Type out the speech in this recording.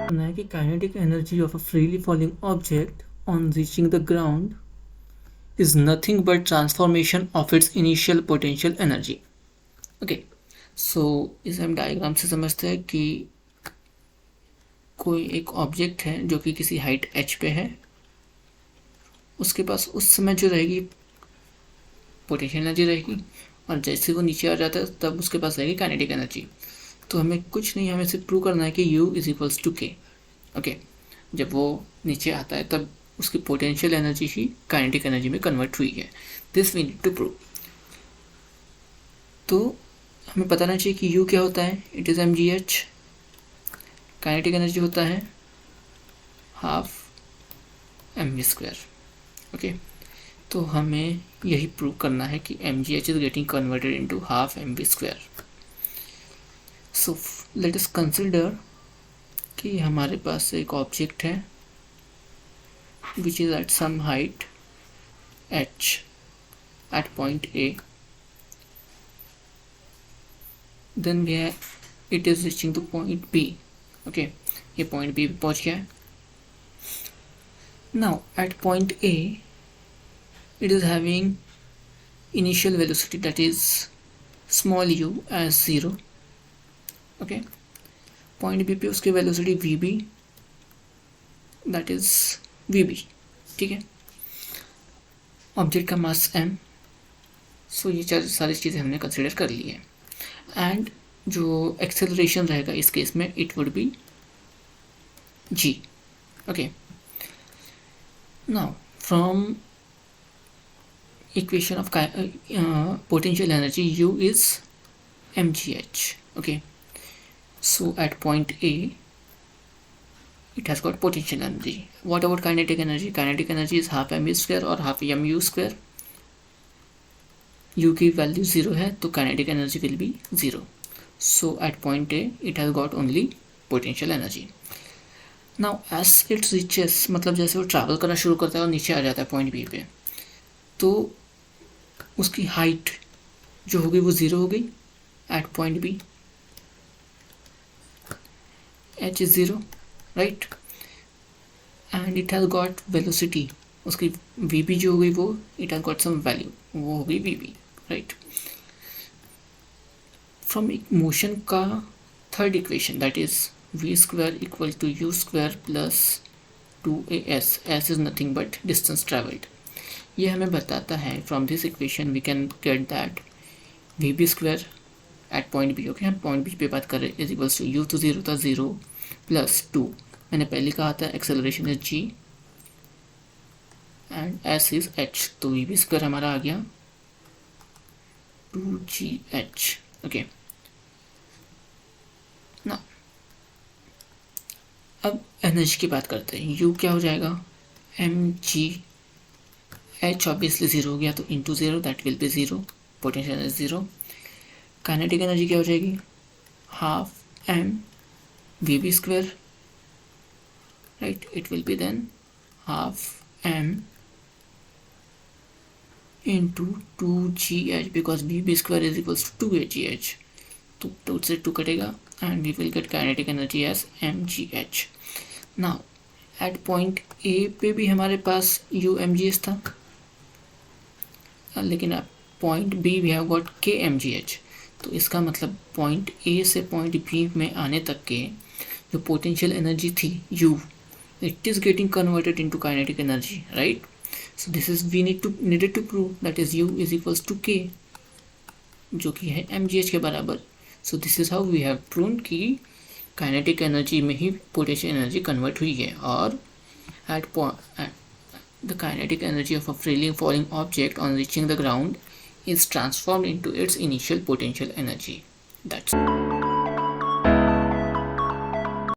कहना है कि kinetic energy of a freely falling object on reaching the ground is nothing but transformation of its initial potential energy. Okay, so इसे हम diagram से समझते हैं कि कोई एक ऑब्जेक्ट है जो कि किसी हाइट h पे है, उसके पास उस समय जो रहेगी पोटेंशियल एनर्जी रहेगी, और जैसे वो नीचे आ जाता है तब उसके पास रहेगी काइनेटिक एनर्जी. तो हमें कुछ नहीं, हमें सिर्फ प्रूव करना है कि U is equals to K. Okay, जब वो नीचे आता है तब उसकी पोटेंशियल एनर्जी ही काइनेटिक एनर्जी में कन्वर्ट हुई है. This we need to prove. तो हमें बताना चाहिए कि U क्या होता है. It is mgh. Kinetic energy होता है हाफ mv². ओके, तो हमें यही प्रूव करना है कि mgh is getting converted into half mv². So let us consider कि हमारे पास एक ऑब्जेक्ट है which is at some height h at point A. Then it is reaching to point B. Okay, ये point B पे पहुंच गया है. Now at point A it is having initial velocity that is small u as 0. Okay, point B पे उसकी velocity vb that is vb. ठीक है, object का मास m. सो ये सारी चीज़ें हमने कंसिडर कर ली है. एंड जो एक्सेलरेशन रहेगा इस केस में it would be g. Okay, now from equation of potential energy u is mgh. Okay, so at point A it has got potential energy. What about kinetic energy? Kinetic energy is half mv² और half mu². u की value 0 है तो kinetic energy will be 0. So at point A it has got only potential energy. Now as it reaches, मतलब जैसे वो travel करना शुरू करता है और नीचे आ जाता है पॉइंट B पे, तो उसकी हाइट जो होगी वो 0 हो गई at point B. h is 0, right, and it has got velocity. उसकी vb जो हो गई वो it has got some value, वो हो गई vb, राइट. फ्रॉम मोशन का third equation that is v² equal to u² plus 2as. as is nothing but distance travelled. ये हमें बताता है from this equation we can get that vb² at point B. Okay, हम point B पे बात कर रहे हैं, इज इक्वल्स टू u तो 0 था, 0 प्लस 2. मैंने पहले कहा था acceleration is g and s is h, तो vb² हमारा आ गया 2gh. ओके, ना अब एनर्जी की बात करते हैं. u क्या हो जाएगा, mgh ऑब्वियसली 0 हो गया तो into 0 that will be 0. Potential energy 0. Kinetic energy क्या हो जाएगी, half m vb², right, it will be then half m into 2gh because vb² is equals to 2gh. तो 2 से 2 कटेगा and we will get kinetic energy as mgh. now at point A पे भी हमारे पास u mgh था, लेकिन at point B we have got k mgh. तो इसका मतलब पॉइंट A से पॉइंट B में आने तक के जो पोटेंशियल एनर्जी थी u, it is getting converted into kinetic energy, right? So this is we needed to prove, that is u is equals to k, जो कि है mgh के बराबर. So this is how we have proven कि kinetic energy में ही potential energy convert हुई है, और at the kinetic energy of a freely falling object on reaching the ground is transformed into its initial potential energy. That's